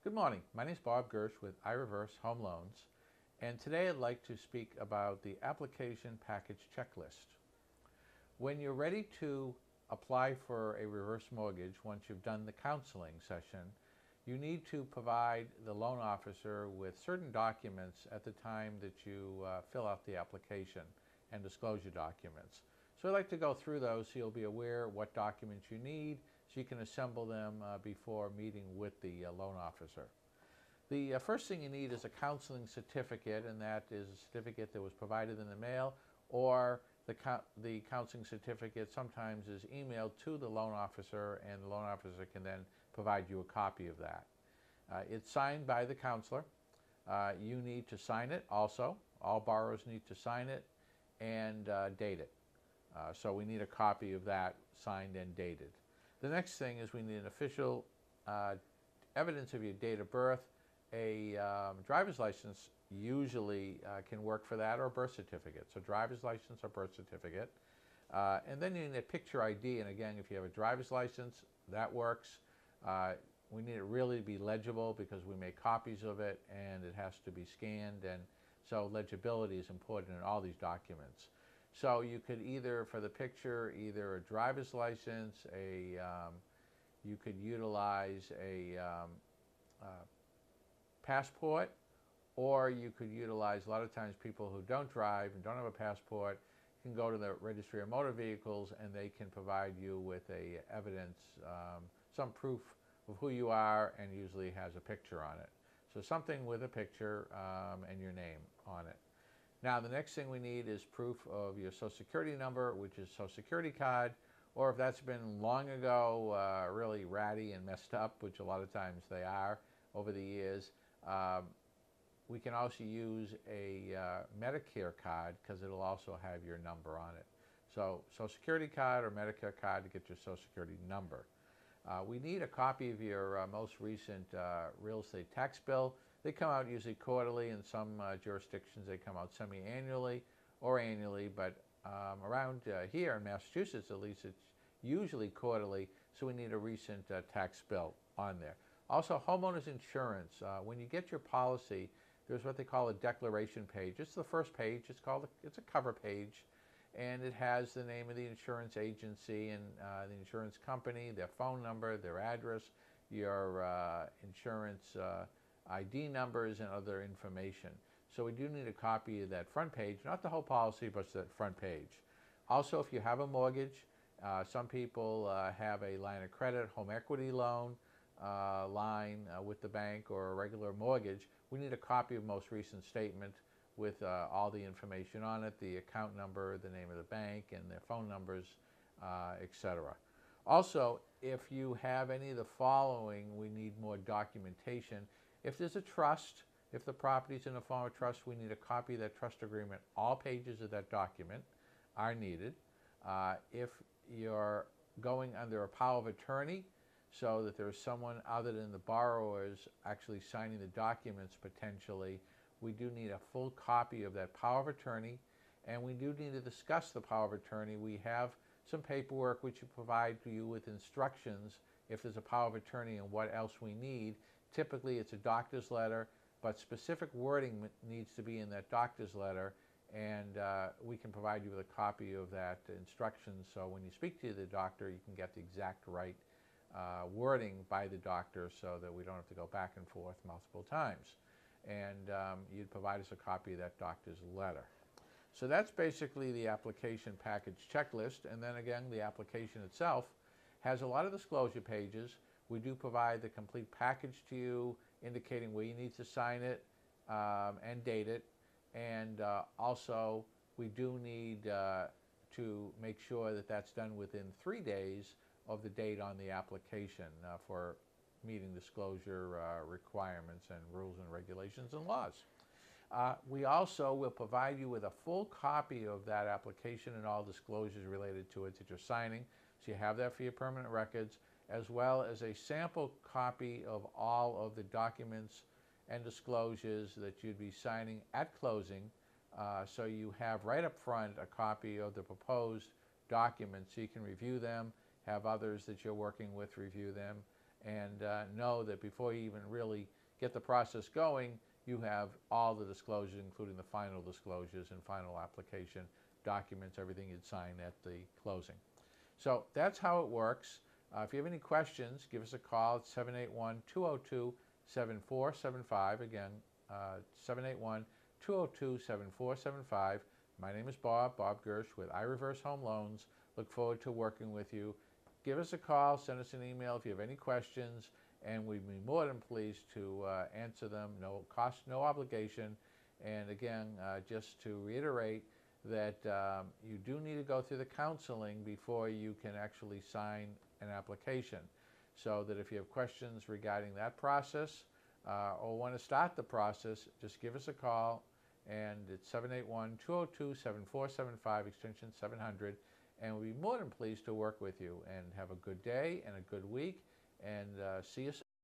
Good morning. My name is Bob Gersh with iReverse Home Loans, and today I'd like to speak about the application package checklist. When you're ready to apply for a reverse mortgage, once you've done the counseling session, you need to provide the loan officer with certain documents at the time that you fill out the application and disclosure documents. So I'd like to go through those so you'll be aware what documents you need so you can assemble them before meeting with the loan officer. The first thing you need is a counseling certificate, and that is a certificate that was provided in the mail, or the counseling certificate sometimes is emailed to the loan officer, and the loan officer can then provide you a copy of that. It's signed by the counselor. You need to sign it also. All borrowers need to sign it and date it. So we need a copy of that signed and dated. The next thing is we need an official evidence of your date of birth. A driver's license usually can work for that, or a birth certificate. So driver's license or birth certificate. And then you need a picture ID, and again, if you have a driver's license, that works. We need it really to be legible because we make copies of it and it has to be scanned, and so legibility is important in all these documents. So you could either, for the picture, either a driver's license, you could utilize a passport, or you could utilize, a lot of times people who don't drive and don't have a passport can go to the Registry of Motor Vehicles and they can provide you with a evidence, some proof of who you are, and usually has a picture on it. So something with a picture and your name on it. Now the next thing we need is proof of your Social Security number, which is Social Security card, or if that's been long ago, really ratty and messed up, which a lot of times they are over the years, we can also use a Medicare card because it'll also have your number on it. So Social Security card or Medicare card to get your Social Security number. We need a copy of your most recent real estate tax bill. They come out usually quarterly. In some jurisdictions they come out semi-annually or annually, but around here in Massachusetts at least it's usually quarterly, so we need a recent tax bill on there. Also, homeowners insurance. When you get your policy, there's what they call a declaration page. It's the first page. It's a cover page, and it has the name of the insurance agency and the insurance company, their phone number, their address, your insurance ID numbers, and other information. So we do need a copy of that front page, not the whole policy, but the front page. Also, if you have a mortgage, some people have a line of credit, home equity loan line with the bank, or a regular mortgage. We need a copy of most recent statement with all the information on it, the account number, the name of the bank, and their phone numbers, etc. Also, if you have any of the following, we need more documentation. If there's a trust, if the property's in a form of trust, we need a copy of that trust agreement. All pages of that document are needed. If you're going under a power of attorney, so that there's someone other than the borrowers actually signing the documents potentially, we do need a full copy of that power of attorney, and we do need to discuss the power of attorney. We have some paperwork which will provide you with instructions if there's a power of attorney and what else we need. Typically it's a doctor's letter, but specific wording needs to be in that doctor's letter, and we can provide you with a copy of that instructions, so when you speak to the doctor you can get the exact right wording by the doctor so that we don't have to go back and forth multiple times. And you'd provide us a copy of that doctor's letter. So that's basically the application package checklist. And then again, the application itself has a lot of disclosure pages. We do provide the complete package to you, indicating where you need to sign it and date it. And also, we do need to make sure that that's done within 3 days of the date on the application for meeting disclosure requirements and rules and regulations and laws. We also will provide you with a full copy of that application and all disclosures related to it that you're signing, so you have that for your permanent records, as well as a sample copy of all of the documents and disclosures that you'd be signing at closing, so you have right up front a copy of the proposed documents so you can review them, have others that you're working with review them, and know that before you even really get the process going, you have all the disclosures, including the final disclosures and final application documents, everything you'd sign at the closing. So that's how it works. If you have any questions, give us a call at 781-202-7475. Again, 781-202-7475. My name is Bob Gersh with iReverse Home Loans. Look forward to working with you. Give us a call, send us an email if you have any questions, and we'd be more than pleased to answer them. No cost, no obligation. And again, just to reiterate that you do need to go through the counseling before you can actually sign an application. So that if you have questions regarding that process or want to start the process, just give us a call, and it's 781-202-7475, extension 700, and we'll be more than pleased to work with you. And have a good day and a good week, and see you soon.